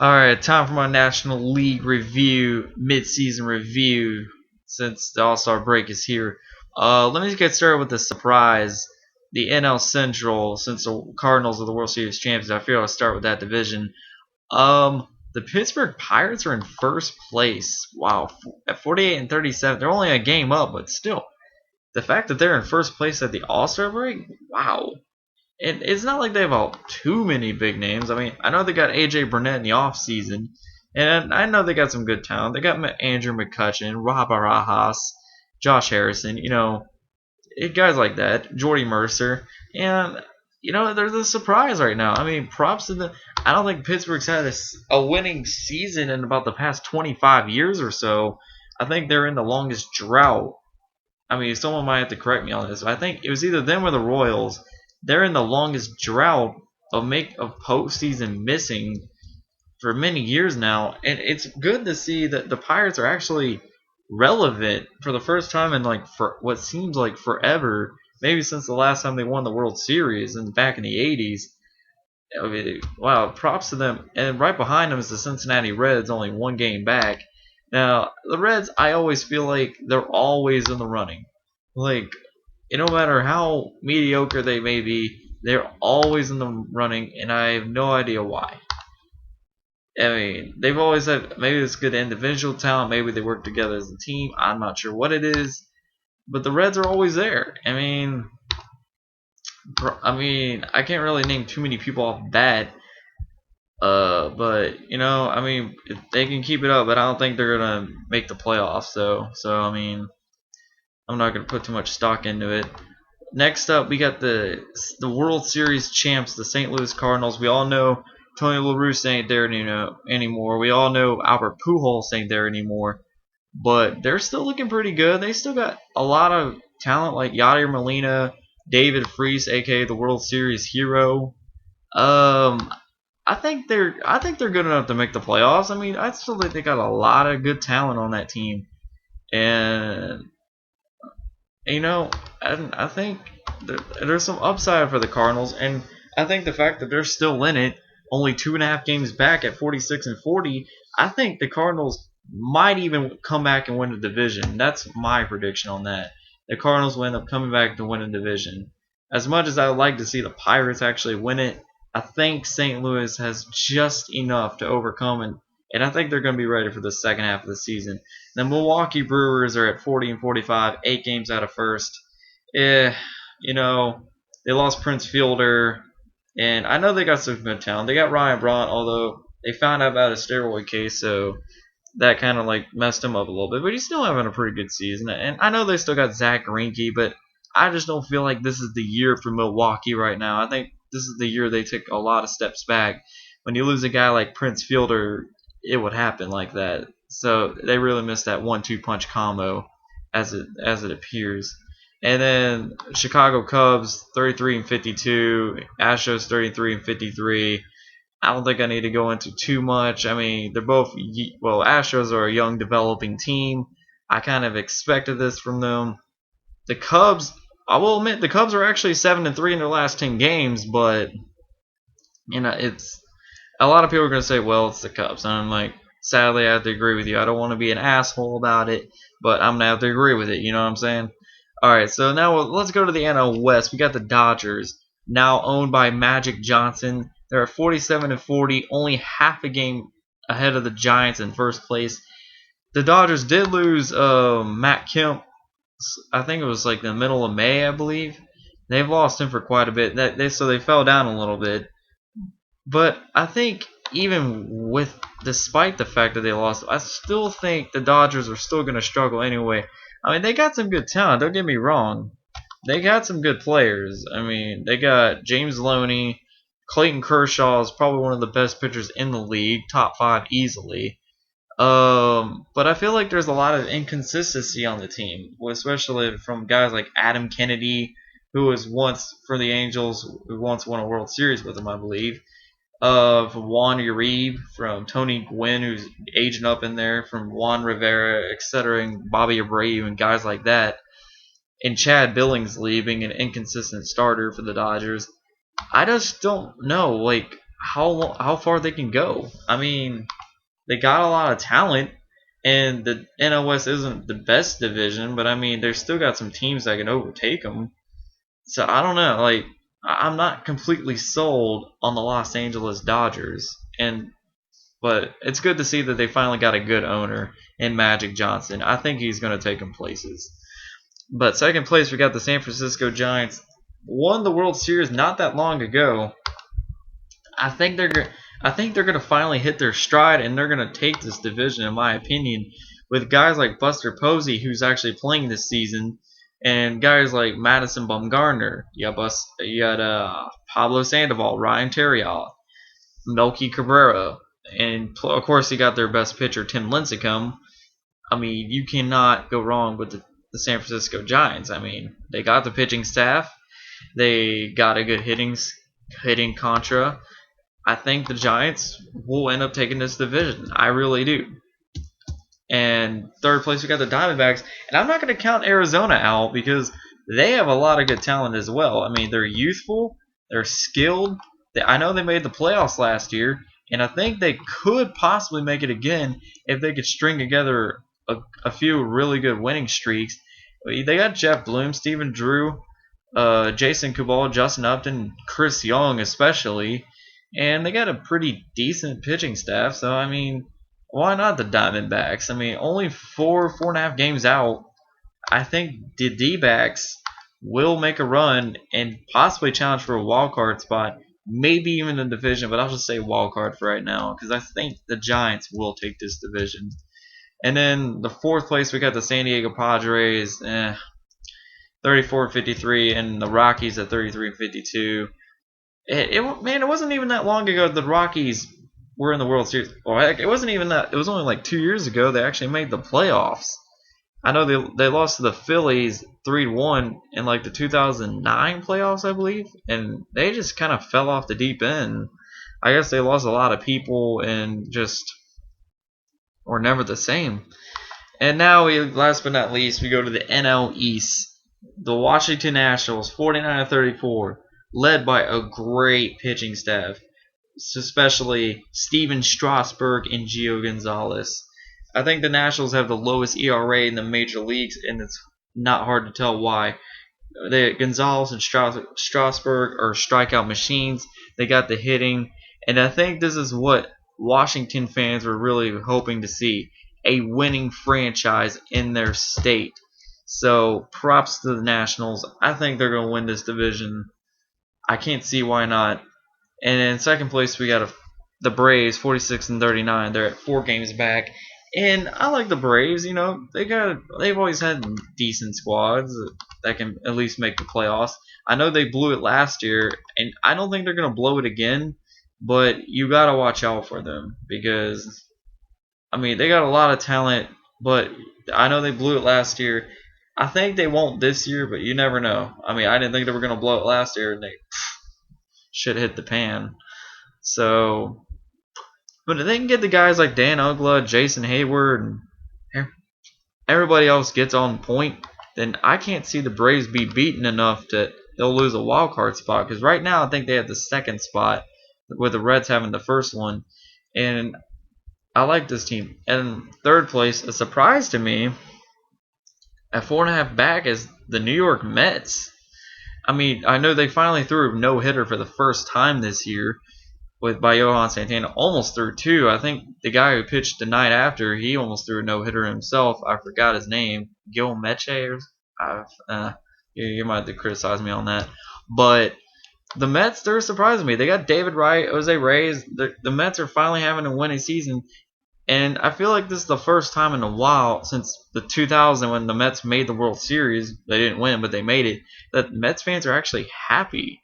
All right, time for my National League review, mid-season review. Since the All-Star break is here, let me get started with the surprise, the NL Central. Since the Cardinals are the World Series champions, I feel I'll start with that division. The Pittsburgh Pirates are in first place. Wow, at 48 and 37, they're only a game up, but still, the fact that they're in first place at the All-Star break, wow. And it's not like they have too many big names. I mean, I know they got AJ Burnett in the offseason, and I know they got some good talent. They got Andrew McCutchen, Rob Arajas, Josh Harrison, guys like that, Jordy Mercer, and they're the surprise right now. I mean, props to the. I don't think Pittsburgh's had a winning season in about the past 25 years or so. I think they're in the longest drought. I mean, someone might have to correct me on this. But I think it was either them or the Royals. They're in the longest drought of postseason missing for many years now, and it's good to see that the Pirates are actually relevant for the first time in like for what seems like forever, maybe since the last time they won the World Series and back in the '80s. I mean, wow, props to them. And right behind them is the Cincinnati Reds, only one game back. Now, the Reds, I always feel like they're always in the running. Like, no matter how mediocre they may be, they're always in the running, and I have no idea why. I mean, they've always had maybe it's good individual talent, maybe they work together as a team. I'm not sure what it is, but the Reds are always there. I can't really name too many people off that. But I mean, if they can keep it up, but I don't think they're gonna make the playoffs. So I mean, I'm not gonna put too much stock into it. Next up, we got the World Series champs, the St. Louis Cardinals. We all know Tony La Russa ain't there anymore. We all know Albert Pujols ain't there anymore. But they're still looking pretty good. They still got a lot of talent like Yadier Molina, David Freese, aka the World Series hero. Um, I think they're good enough to make the playoffs. I mean, I still think they got a lot of good talent on that team, and you know, I think there's some upside for the Cardinals, and I think the fact that they're still in it, only 2.5 games back at 46 and 40, I think the Cardinals might even come back and win the division. That's my prediction on that. The Cardinals will end up coming back to win a division. As much as I would like to see the Pirates actually win it, I think St. Louis has just enough to overcome, and I think they're going to be ready for the second half of the season. The Milwaukee Brewers are at 40 and 45, 8 games out of first. Eh, they lost Prince Fielder, and I know they got some good talent. They got Ryan Braun, although they found out about a steroid case, so that kind of like messed him up a little bit. But he's still having a pretty good season, and I know they still got Zach Greinke, but I just don't feel like this is the year for Milwaukee right now. I think this is the year they take a lot of steps back. When you lose a guy like Prince Fielder, it would happen like that. So they really missed that 1-2 punch combo, as it appears. And then Chicago Cubs 33 and 52, Astros 33 and 53. I don't think I need to go into too much. I mean, they're both Astros are a young developing team. I kind of expected this from them. The Cubs, I will admit, the Cubs are actually 7 and 3 in their last 10 games, but it's a lot of people are going to say, well, it's the Cubs. And I'm like, sadly, I have to agree with you. I don't want to be an asshole about it, but I'm going to have to agree with it. You know what I'm saying? All right, so now let's go to the NL West. We got the Dodgers, now owned by Magic Johnson. They're at 47 and 40, only half a game ahead of the Giants in first place. The Dodgers did lose Matt Kemp. I think it was like the middle of May, I believe. They've lost him for quite a bit. So they fell down a little bit. But I think despite the fact that they lost, I still think the Dodgers are still going to struggle anyway. I mean, they got some good talent. Don't get me wrong. They got some good players. I mean, they got James Loney. Clayton Kershaw is probably one of the best pitchers in the league, top 5 easily. But I feel like there's a lot of inconsistency on the team, especially from guys like Adam Kennedy, who was once for the Angels, who once won a World Series with them, I believe. From Juan Uribe, from Tony Gwynn, who's aging up in there, from Juan Rivera, etc., and Bobby Abreu, and guys like that. And Chad Billingsley being an inconsistent starter for the Dodgers. I just don't know. Like, how far they can go. I mean, they got a lot of talent, and the NL West isn't the best division, but I mean, they've still got some teams that can overtake them. So I don't know. Like, I'm not completely sold on the Los Angeles Dodgers, and but it's good to see that they finally got a good owner in Magic Johnson. I think he's going to take them places. But second place, we got the San Francisco Giants. Won the World Series not that long ago. I think they're gonna finally hit their stride, and they're gonna take this division, in my opinion, with guys like Buster Posey, who's actually playing this season, and guys like Madison Bumgarner. You got Pablo Sandoval, Ryan Terriot, Melky Cabrera, and of course you got their best pitcher Tim Lincecum. I mean, you cannot go wrong with the San Francisco Giants. I mean, they got the pitching staff, they got a good hitting contra. I think the Giants will end up taking this division. I really do. And third place, we got the Diamondbacks. And I'm not going to count Arizona out because they have a lot of good talent as well. I mean, they're youthful, they're skilled. I know they made the playoffs last year, and I think they could possibly make it again if they could string together a few really good winning streaks. They got Jeff Bloom, Stephen Drew, Jason Kubal, Justin Upton, Chris Young especially. And they got a pretty decent pitching staff, so I mean, why not the Diamondbacks? I mean, only 4.5 games out. I think the D-backs will make a run and possibly challenge for a wild card spot, maybe even the division, but I'll just say wild card for right now because I think the Giants will take this division. And then the fourth place, we got the San Diego Padres, 34-53, and the Rockies at 33-52. Man, it wasn't even that long ago the Rockies were in the World Series. Well, heck, it wasn't even that. It was only like 2 years ago they actually made the playoffs. I know they lost to the Phillies 3-1 in like the 2009 playoffs, I believe, and they just kind of fell off the deep end. I guess they lost a lot of people and just were never the same. And now, last but not least, we go to the NL East. The Washington Nationals, 49-34, led by a great pitching staff, especially Steven Strasburg and Gio Gonzalez. I think the Nationals have the lowest ERA in the major leagues, and it's not hard to tell why. Gonzalez and Strasburg are strikeout machines. They got the hitting, and I think this is what Washington fans were really hoping to see, a winning franchise in their state. So props to the Nationals. I think they're going to win this division. I can't see why not. And in second place, we got the Braves, 46-39. They're at 4 games back. And I like the Braves. You know, they've always had decent squads that can at least make the playoffs. I know they blew it last year, and I don't think they're going to blow it again. But you got to watch out for them because, I mean, they got a lot of talent. But I know they blew it last year. I think they won't this year, but you never know. I mean, I didn't think they were going to blow it last year, and they should hit the pan. So, but if they can get the guys like Dan Uggla, Jason Hayward, and everybody else gets on point, then I can't see the Braves be beaten enough that they'll lose a wild card spot. Because right now, I think they have the second spot, with the Reds having the first one. And I like this team. And third place, a surprise to me, at 4.5 back is the New York Mets. I mean, I know they finally threw a no-hitter for the first time this year by Johan Santana. Almost threw 2. I think the guy who pitched the night after, he almost threw a no-hitter himself. I forgot his name. Gil Meche? You might have to criticize me on that. But the Mets, they're surprising me. They got David Wright, Jose Reyes. The Mets are finally having a winning season. And I feel like this is the first time in a while since the 2000 when the Mets made the World Series. They didn't win, but they made it. That Mets fans are actually happy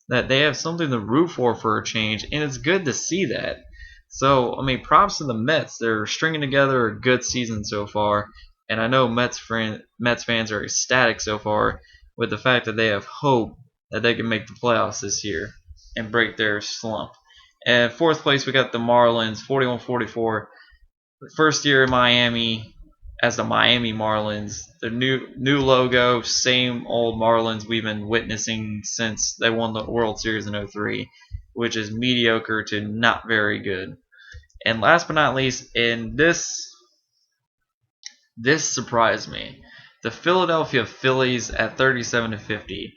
that they have something to root for a change, and it's good to see that. So, I mean, props to the Mets. They're stringing together a good season so far, and I know Mets fans are ecstatic so far with the fact that they have hope that they can make the playoffs this year and break their slump. And fourth place, we got the Marlins, 41-44. First year in Miami as the Miami Marlins. The new logo, same old Marlins we've been witnessing since they won the World Series in 03. which is mediocre to not very good. And last but not least, and this surprised me, the Philadelphia Phillies at 37-50.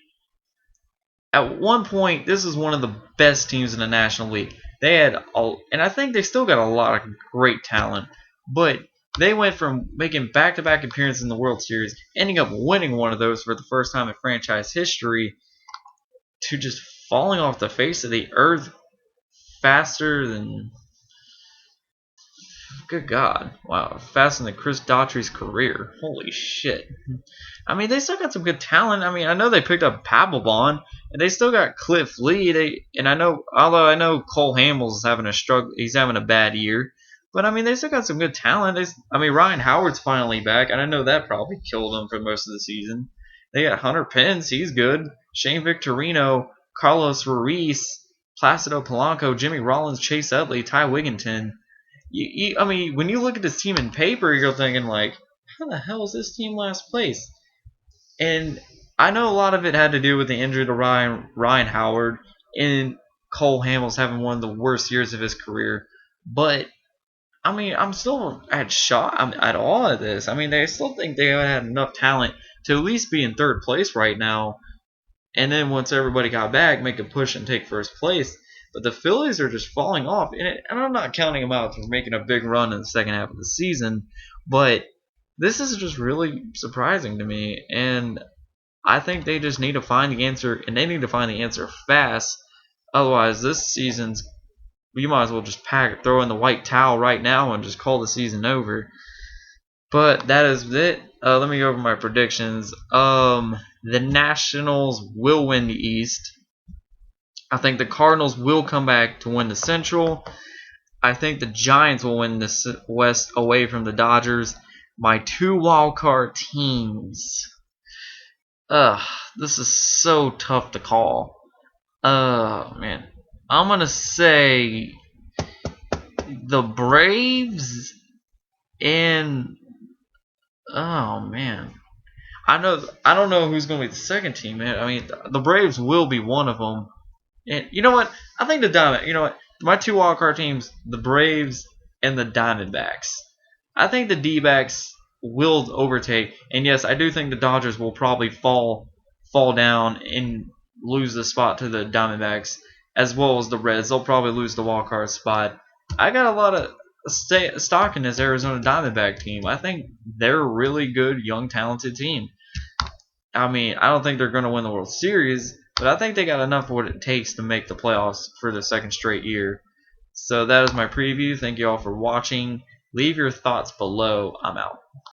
At one point, this was one of the best teams in the National League. They had all, and I think they still got a lot of great talent, but they went from making back-to-back appearances in the World Series, ending up winning one of those for the first time in franchise history, to just falling off the face of the earth faster than, good God, wow, faster than Chris Daughtry's career. Holy shit. I mean, they still got some good talent. I mean, I know they picked up Papelbon, and they still got Cliff Lee. And although I know Cole Hamels is having a struggle, he's having a bad year. But I mean, they still got some good talent. I mean, Ryan Howard's finally back, and I know that probably killed him for most of the season. They got Hunter Pence, he's good. Shane Victorino, Carlos Ruiz, Placido Polanco, Jimmy Rollins, Chase Utley, Ty Wigginton. I mean, when you look at this team in paper, you're thinking like, how the hell is this team last place? And I know a lot of it had to do with the injury to Ryan Howard and Cole Hamels having one of the worst years of his career. But I mean, I'm still I'm at awe at this. I mean, they still think they had enough talent to at least be in third place right now. And then once everybody got back, make a push and take first place. But the Phillies are just falling off, and I'm not counting them out for making a big run in the second half of the season. But this is just really surprising to me, and I think they just need to find the answer, and they need to find the answer fast. Otherwise, this season's, you might as well just throw in the white towel right now and just call the season over. But that is it. Let me go over my predictions. The Nationals will win the East. I think the Cardinals will come back to win the Central. I think the Giants will win the West away from the Dodgers. My two wildcard teams. This is so tough to call. Man. I'm going to say the Braves and, oh man. I don't know who's going to be the second team, man. I mean, the Braves will be one of them. And you know what? I think the Diamond. You know what? My two wildcard teams, the Braves and the Diamondbacks. I think the D-backs will overtake, and yes, I do think the Dodgers will probably fall down and lose the spot to the Diamondbacks, as well as the Reds. They'll probably lose the wildcard spot. I got a lot of stock in this Arizona Diamondback team. I think they're a really good, young, talented team. I mean, I don't think they're going to win the World Series, but I think they got enough of what it takes to make the playoffs for the second straight year. So that is my preview. Thank you all for watching. Leave your thoughts below. I'm out.